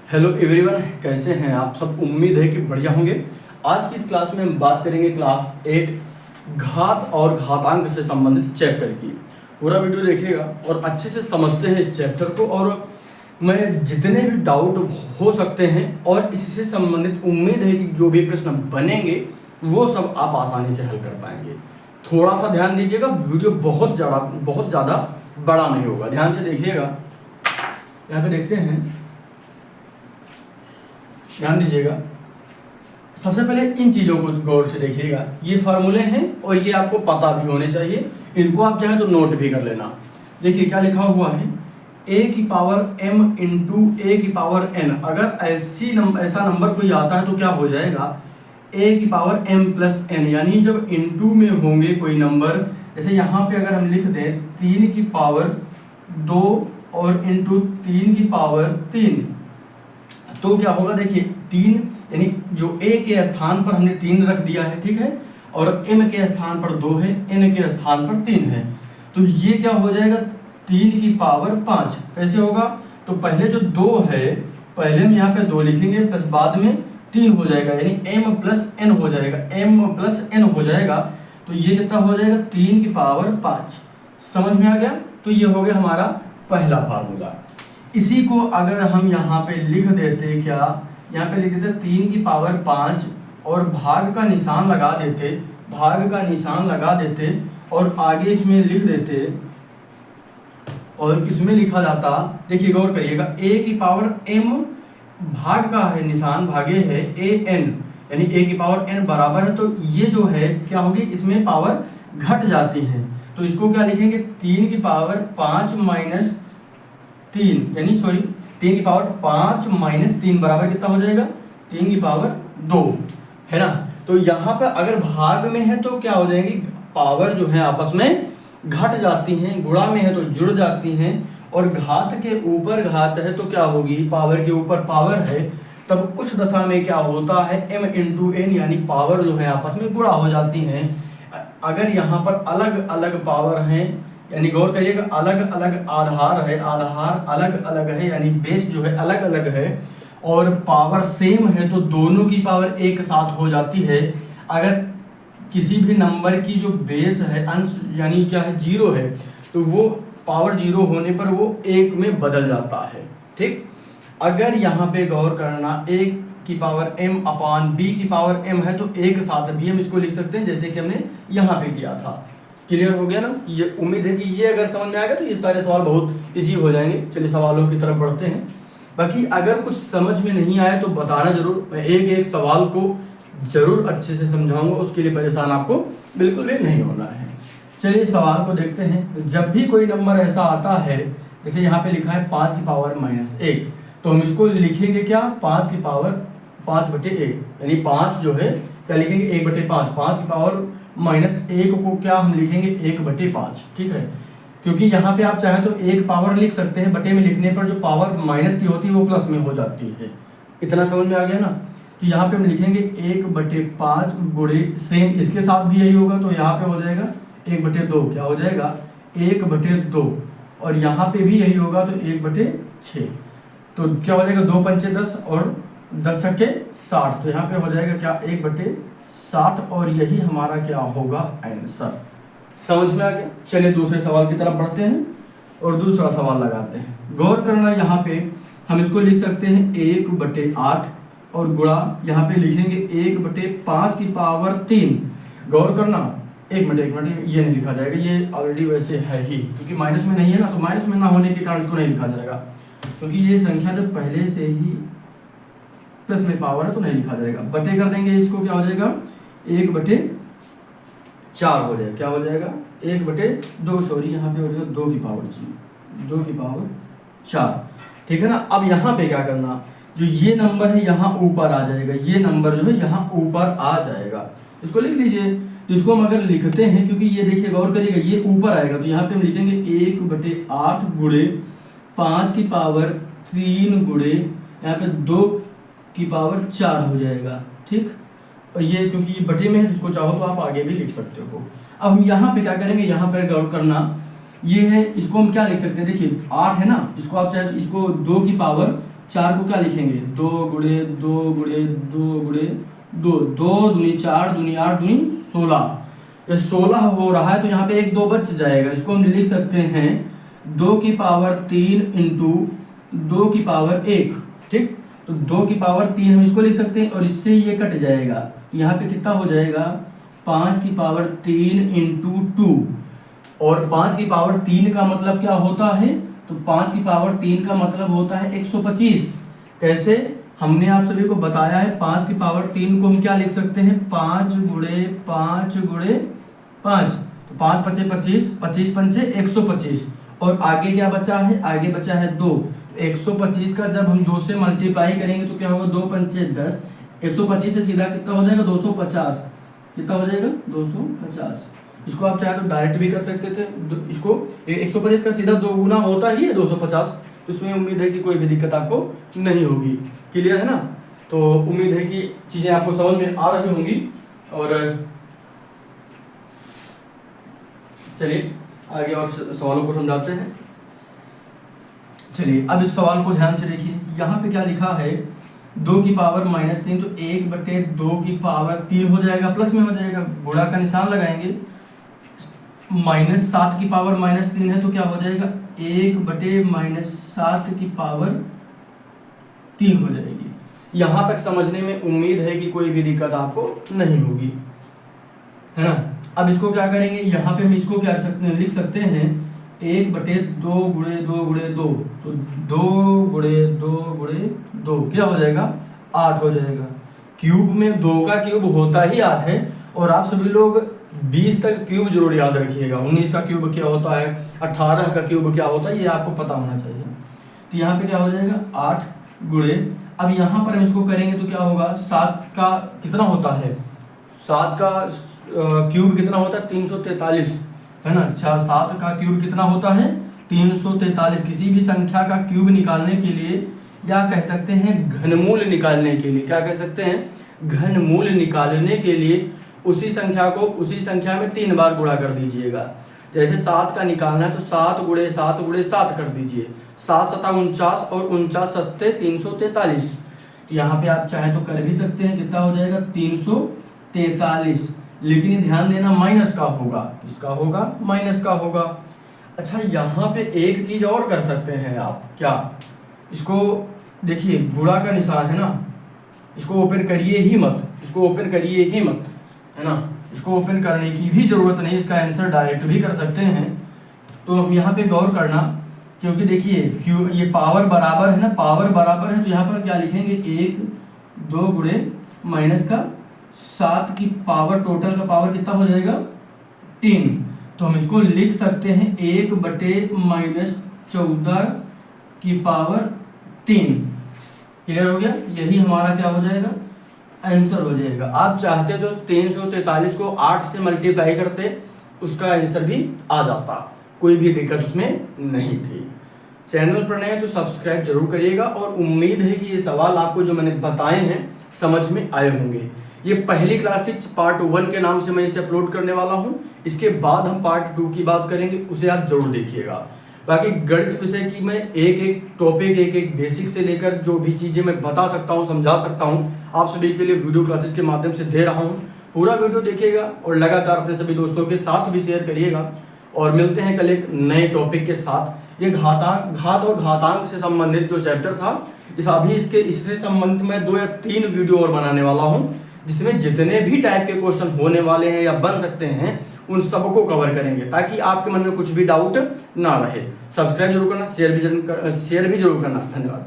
Hello everyone, कैसे हैं आप सब। उम्मीद है कि बढ़िया होंगे। आज की इस क्लास में हम बात करेंगे क्लास 8 घात और घातांक से संबंधित चैप्टर की। पूरा वीडियो देखिएगा और अच्छे से समझते हैं इस चैप्टर को, और मैं जितने भी डाउट हो सकते हैं और इससे संबंधित उम्मीद है कि जो भी प्रश्न बनेंगे वो सब आप आसानी से हल कर पाएंगे। थोड़ा सा ध्यान दीजिएगा, वीडियो बहुत ज़्यादा बड़ा नहीं होगा। ध्यान से देखिएगा, यहाँ पे देखते हैं, ध्यान दीजिएगा। सबसे पहले इन चीज़ों को गौर से देखिएगा। ये फार्मूले हैं और ये आपको पता भी होने चाहिए। इनको आप चाहें तो नोट भी कर लेना। देखिए क्या लिखा हुआ है, a की पावर m इंटू ए की पावर n। अगर ऐसा नंबर कोई आता है तो क्या हो जाएगा, a की पावर m प्लस n। यानी जब इंटू में होंगे कोई नंबर, जैसे यहाँ पे अगर हम लिख दें 3 की पावर 2 और इंटू 3 की पावर 3, तो क्या होगा। देखिए 3 यानी जो a के स्थान पर हमने 3 रख दिया है, ठीक है, और m के स्थान पर 2 है, n के स्थान पर 3 है, तो ये क्या हो जाएगा 3 की पावर 5। कैसे होगा, तो पहले जो 2 है, पहले हम यहाँ पे 2 लिखेंगे प्लस बाद में 3 हो जाएगा, यानी m प्लस n हो जाएगा, m प्लस n हो जाएगा। तो ये कितना हो जाएगा 3 की पावर 5। समझ में आ गया। तो ये हो गया हमारा पहला फार्मूला। इसी को अगर हम यहाँ पे लिख देते, क्या यहाँ पे लिख देते 3 की पावर 5 और भाग का निशान लगा देते और आगे इसमें लिख देते, और इसमें लिखा जाता, देखिए गौर करिएगा, a की पावर m भाग का है, निशान भागे है an, यानी a की पावर n बराबर है, तो ये जो है क्या होगी, इसमें पावर घट जाती है। तो इसको क्या लिखेंगे, 3 की पावर 5 माइनस 3, यानी 3 की पावर 5 माइनस 3 बराबर कितना हो जाएगा, 3 की पावर 2, है ना। तो यहाँ पर अगर भाग में है तो क्या हो जाएंगी, पावर जो है आपस में घट जाती हैं, गुणा में है तो जुड़ जाती हैं, और घात के ऊपर घात है तो क्या होगी, पावर के ऊपर पावर है, तब उस दशा में क्या होता है, m इंटू n, यानी पावर जो है आपस में गुणा हो जाती हैं। अगर यहाँ पर अलग अलग पावर हैं, यानी गौर करिएगा अलग अलग आधार अलग अलग है, यानी बेस जो है अलग अलग है, और पावर सेम है, तो दोनों की पावर एक साथ हो जाती है। अगर किसी भी नंबर की जो बेस है अंश यानी क्या है 0 है, तो वो पावर 0 होने पर वो 1 में बदल जाता है, ठीक। अगर यहाँ पे गौर करना, a की पावर m अपान b की पावर m है, तो एक साथ भी हम इसको लिख सकते हैं, जैसे कि हमने यहाँ पे किया था। क्लियर हो गया ना। ये उम्मीद है कि ये अगर समझ में आ गया तो ये सारे सवाल बहुत इजी हो जाएंगे। चलिए सवालों की तरफ बढ़ते हैं। बाकी अगर कुछ समझ में नहीं आया तो बताना जरूर, मैं एक एक सवाल को जरूर अच्छे से समझाऊंगा, उसके लिए परेशान आपको बिल्कुल भी नहीं होना है। चलिए सवाल को देखते हैं। जब भी कोई नंबर ऐसा आता है, जैसे यहाँ पे लिखा है 5 की पावर माइनस 1, तो हम इसको लिखेंगे क्या, 5 की पावर 5/1, यानी 5 जो है क्या लिखेंगे 1/5, 5 की पावर माइनस 1 को क्या हम लिखेंगे 1/5, ठीक है। क्योंकि यहाँ पे आप चाहें तो एक पावर लिख सकते हैं, बटे में लिखने पर जो पावर माइनस की होती है वो प्लस में हो जाती है। इतना समझ में आ गया ना। तो यहाँ पे हम लिखेंगे 1/5 गुणे, सेम इसके साथ भी यही होगा, तो यहाँ पे हो जाएगा 1/2, क्या हो जाएगा 1/2, और यहाँ पे भी यही होगा तो 1/6, तो क्या हो जाएगा 2 पंचे 10 और 10 छक्के 60, तो यहाँ पे हो जाएगा क्या 1/60, और यही हमारा क्या होगा आंसर। समझ में आ गया। चलिए दूसरे सवाल की तरफ बढ़ते हैं और दूसरा सवाल लगाते हैं। गौर करना, यहाँ पे हम इसको लिख सकते हैं 1/8 और गुणा यहाँ पे लिखेंगे 1/5 की पावर 3। गौर करना, एक मिनट, ये नहीं लिखा जाएगा, ये ऑलरेडी वैसे है ही, क्योंकि माइनस में नहीं है ना, तो माइनस में ना होने के कारण इसको नहीं लिखा जाएगा, क्योंकि ये संख्या जब पहले से ही प्लस में पावर है तो नहीं लिखा जाएगा। बटे कर देंगे इसको, क्या हो जाएगा 1/4 हो जाएगा, क्या हो जाएगा 1/2, सॉरी यहाँ पे हो जाएगा 2 की पावर 4, ठीक है ना। अब यहाँ पे क्या करना, जो ये नंबर है यहाँ ऊपर आ जाएगा, ये नंबर जो है यहाँ ऊपर आ जाएगा, इसको लिख लीजिए। तो इसको हम अगर लिखते हैं, क्योंकि ये देखिए गौर करिएगा ये ऊपर आएगा, तो यहाँ पे हम लिखेंगे 1/8 गुणे 5 की पावर 3 गुणे यहाँ पे 2 की पावर 4 हो जाएगा, ठीक। और ये क्योंकि ये बटे में है, जिसको चाहो तो आप आगे भी लिख सकते हो। अब हम यहाँ पे क्या करेंगे, यहाँ पर गौर करना, ये है, इसको हम क्या लिख सकते हैं, देखिए 8 है ना, इसको आप चाहे तो इसको 2 की पावर 4 को क्या लिखेंगे, 2 गुणे 2 गुणे 2 गुणे 2, 2 दूनी 4 दूनी 8 दूनी 16। ये 16 हो रहा है तो यहाँ पे 1 2 बच जाएगा, इसको हम लिख सकते हैं 2 की पावर 3 इंटू 2 की पावर 1। ठीक, तो 2 की पावर 3 हम इसको लिख सकते हैं और इससे ये कट जाएगा, यहाँ पे कितना हो जाएगा 5 की पावर 3 इंटू 2। और 5 की पावर 3 का मतलब क्या होता है, तो 5 की पावर 3 का मतलब होता है 125। कैसे, हमने आप सभी को बताया है 5 की पावर 3 को हम क्या लिख सकते हैं, 5 गुणे 5 गुणे 5, तो 5 पचे 25, 25 पंचे 125। और आगे क्या बचा है, आगे बचा है 2, 125 का जब हम 2 से मल्टीप्लाई करेंगे तो क्या होगा, 2 पंचे 10, 125 से सीधा कितना हो जाएगा 250, कितना हो जाएगा 250। इसको आप चाहे तो डायरेक्ट भी कर सकते थे, इसको 125 का सीधा 2 गुना होता ही है 250, तो इसमें उम्मीद है कि कोई भी दिक्कत आपको नहीं होगी। क्लियर है ना, तो उम्मीद है कि चीज़ें आपको समझ में आ रही होंगी। और चलिए आगे और सवालों को समझाते हैं। चलिए अब इस सवाल को ध्यान से देखिए, यहाँ पे क्या लिखा है 2 की पावर -3, तो 1/2 की पावर 3 हो जाएगा, प्लस में हो जाएगा, गुणा का निशान लगाएंगे। -7 की पावर -3 है तो क्या हो जाएगा 1/-7 की पावर 3 हो जाएगी। यहाँ तक समझने में उम्मीद है कि कोई भी दिक्कत आपको नहीं होगी, है ना। अब इसको क्या करेंगे, यहाँ पे हम इसको क्या लिख सकते हैं 1/2 गुणे 2 गुणे 2, तो 2 गुणे 2 गुणे 2 क्या हो जाएगा 8 हो जाएगा। क्यूब में 2 का क्यूब होता ही 8 है, और आप सभी लोग 20 तक क्यूब जरूर याद रखिएगा। 19 का क्यूब क्या होता है, 18 का क्यूब क्या होता है, ये आपको पता होना चाहिए। तो यहाँ पे क्या हो जाएगा 8 गुणे, अब यहाँ पर हम इसको करेंगे तो क्या होगा 7 का कितना होता है, 7 का क्यूब कितना होता है 343, है ना। 7 का क्यूब कितना होता है 343। किसी भी संख्या का क्यूब निकालने के लिए, या कह सकते हैं घनमूल निकालने के लिए, क्या कह सकते हैं घनमूल निकालने के लिए उसी संख्या को उसी संख्या में 3 बार गुणा कर दीजिएगा। जैसे 7 का निकालना है तो 7 गुणे 7 गुणे 7 कर दीजिए, 7 7 49 और 49 7 343। तो यहाँ पे आप चाहे तो कर भी सकते हैं, कितना हो जाएगा 343, लेकिन ध्यान देना माइनस का होगा, किसका होगा माइनस का होगा। अच्छा यहाँ पे एक चीज और कर सकते हैं आप, क्या, इसको देखिए गुणा का निशान है ना, इसको ओपन करिए ही मत, इसको ओपन करिए ही मत, है ना। इसको ओपन करने की भी जरूरत नहीं, इसका आंसर डायरेक्ट भी कर सकते हैं। तो हम यहाँ पे गौर करना, क्योंकि देखिए क्यू ये पावर बराबर है ना, पावर बराबर है तो यहाँ पर क्या लिखेंगे 1 2 गुणे माइनस का 7 की पावर, टोटल का पावर कितना हो जाएगा 3। तो हम इसको लिख सकते हैं 1/-14 की पावर 3। क्लियर हो गया, यही हमारा क्या हो जाएगा आंसर हो जाएगा। आप चाहते तो 343 को 8 से मल्टीप्लाई करते, उसका आंसर भी आ जाता, कोई भी दिक्कत उसमें नहीं थी। चैनल पर नए तो सब्सक्राइब जरूर करिएगा, और उम्मीद है कि ये सवाल आपको जो मैंने बताए हैं समझ में आए होंगे। ये पहली क्लास थी, पार्ट 1 के नाम से मैं इसे अपलोड करने वाला हूँ। इसके बाद हम पार्ट 2 की बात करेंगे, उसे आप जरूर देखिएगा। बाकी गणित विषय की मैं एक एक टॉपिक, एक एक बेसिक से लेकर जो भी चीज़ें मैं बता सकता हूँ, समझा सकता हूँ, आप सभी के लिए वीडियो क्लासेस के माध्यम से दे रहा हूँ। पूरा वीडियो देखिएगा और लगातार अपने सभी दोस्तों के साथ भी शेयर करिएगा। और मिलते हैं कल एक नए टॉपिक के साथ। ये घात और घातांक से संबंधित जो चैप्टर था, इससे संबंधित मैं 2 या 3 वीडियो और बनाने वाला हूँ, जिसमें जितने भी टाइप के क्वेश्चन होने वाले हैं या बन सकते हैं उन सबको कवर करेंगे, ताकि आपके मन में कुछ भी डाउट ना रहे। सब्सक्राइब जरूर करना, शेयर भी जरूर करना। धन्यवाद।